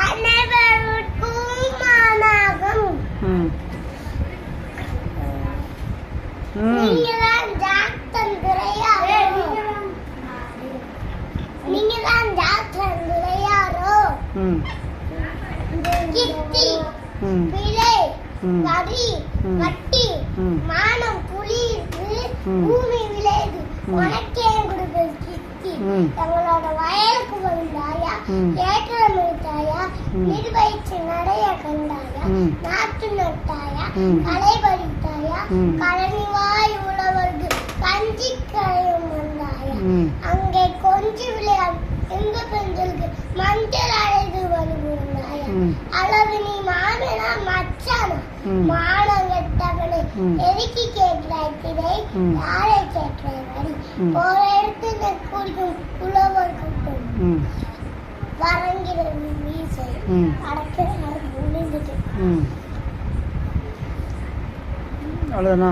அனைவருக்கும் வணக்கம். நீங்கதான் ஜாக்சன் துரையாரோ? நீங்கதான் ஜாக்சன் துரையாரோ? கிட்டி பிழை வரி வட்டி மானம் புலியிருக்கு பூமி விளையுது உனக்கே கொடுப்பது கிட்டி. தங்களோட வயலுக்கு வந்தாயா ஏற்றம் எடுத்தாயா நிர்வகிச்சு நடைய கண்டாயா நாட்டு நட்டாயா களை பறித்தாயா கழனிவாய் உழவர்க்கு கஞ்சி களையும் வந்தாயா அங்கே கொஞ்சி விளையாடு எங்க பெண்களுக்கு மஞ்சள் அழைத்து வருகிறாயா அளவு நீ மாமனா மச்சானா மானம் கெட்டவனை எதுக்கி கேட்கிறாய் திரை யாரை கேட்கிறாய் வரி போற இடத்துல குடிக்கும் உழவர் கூட்டம் வரங்கிறது வீசை அடக்க முடிந்துட்டு அவ்வளோதானா?